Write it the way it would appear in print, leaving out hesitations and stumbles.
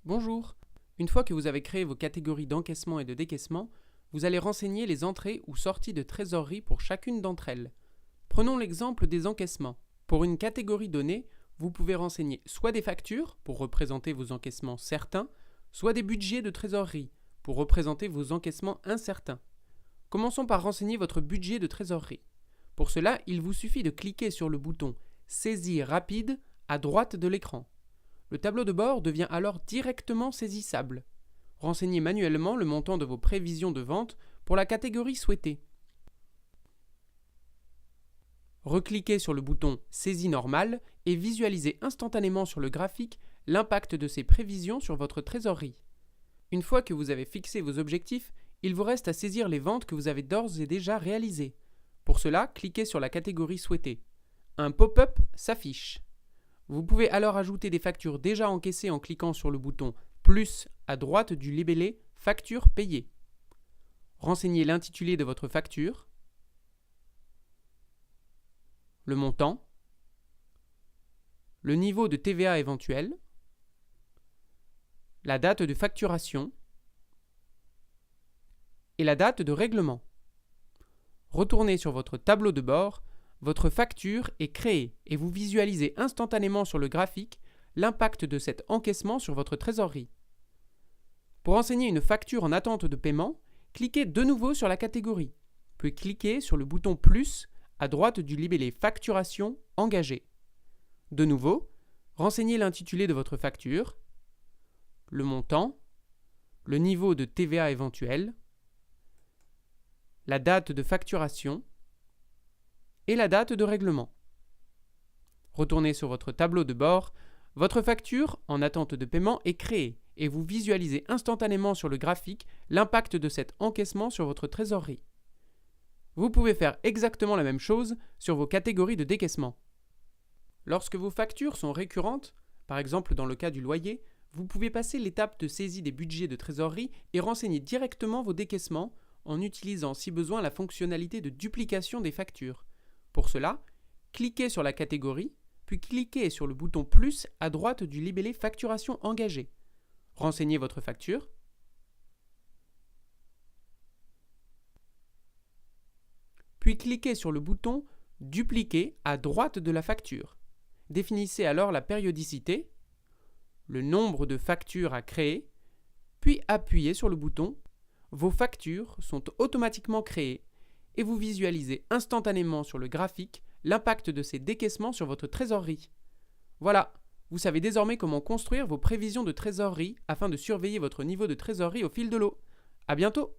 Bonjour. Une fois que vous avez créé vos catégories d'encaissement et de décaissement, vous allez renseigner les entrées ou sorties de trésorerie pour chacune d'entre elles. Prenons l'exemple des encaissements. Pour une catégorie donnée, vous pouvez renseigner soit des factures pour représenter vos encaissements certains, soit des budgets de trésorerie pour représenter vos encaissements incertains. Commençons par renseigner votre budget de trésorerie. Pour cela, il vous suffit de cliquer sur le bouton « Saisie rapide » à droite de l'écran. Le tableau de bord devient alors directement saisissable. Renseignez manuellement le montant de vos prévisions de vente pour la catégorie souhaitée. Recliquez sur le bouton « Saisie normale » et visualisez instantanément sur le graphique l'impact de ces prévisions sur votre trésorerie. Une fois que vous avez fixé vos objectifs, il vous reste à saisir les ventes que vous avez d'ores et déjà réalisées. Pour cela, cliquez sur la catégorie souhaitée. Un pop-up s'affiche. Vous pouvez alors ajouter des factures déjà encaissées en cliquant sur le bouton « Plus » à droite du libellé « Facture payée ». Renseignez l'intitulé de votre facture, le montant, le niveau de TVA éventuel, la date de facturation et la date de règlement. Retournez sur votre tableau de bord, votre facture est créée et vous visualisez instantanément sur le graphique l'impact de cet encaissement sur votre trésorerie. Pour renseigner une facture en attente de paiement, cliquez de nouveau sur la catégorie, puis cliquez sur le bouton « Plus » à droite du libellé « Facturation engagée ». De nouveau, renseignez l'intitulé de votre facture, le montant, le niveau de TVA éventuel, la date de facturation et la date de règlement. Retournez sur votre tableau de bord, votre facture en attente de paiement est créée et vous visualisez instantanément sur le graphique l'impact de cet encaissement sur votre trésorerie. Vous pouvez faire exactement la même chose sur vos catégories de décaissement. Lorsque vos factures sont récurrentes, par exemple dans le cas du loyer, vous pouvez passer l'étape de saisie des budgets de trésorerie et renseigner directement vos décaissements en utilisant si besoin la fonctionnalité de duplication des factures. Pour cela, cliquez sur la catégorie, puis cliquez sur le bouton « Plus » à droite du libellé « Facturation engagée ». Renseignez votre facture, puis cliquez sur le bouton « Dupliquer » à droite de la facture. Définissez alors la périodicité, le nombre de factures à créer, puis appuyez sur le bouton « Vos factures sont automatiquement créées » et vous visualisez instantanément sur le graphique l'impact de ces décaissements sur votre trésorerie. Voilà, vous savez désormais comment construire vos prévisions de trésorerie afin de surveiller votre niveau de trésorerie au fil de l'eau. À bientôt!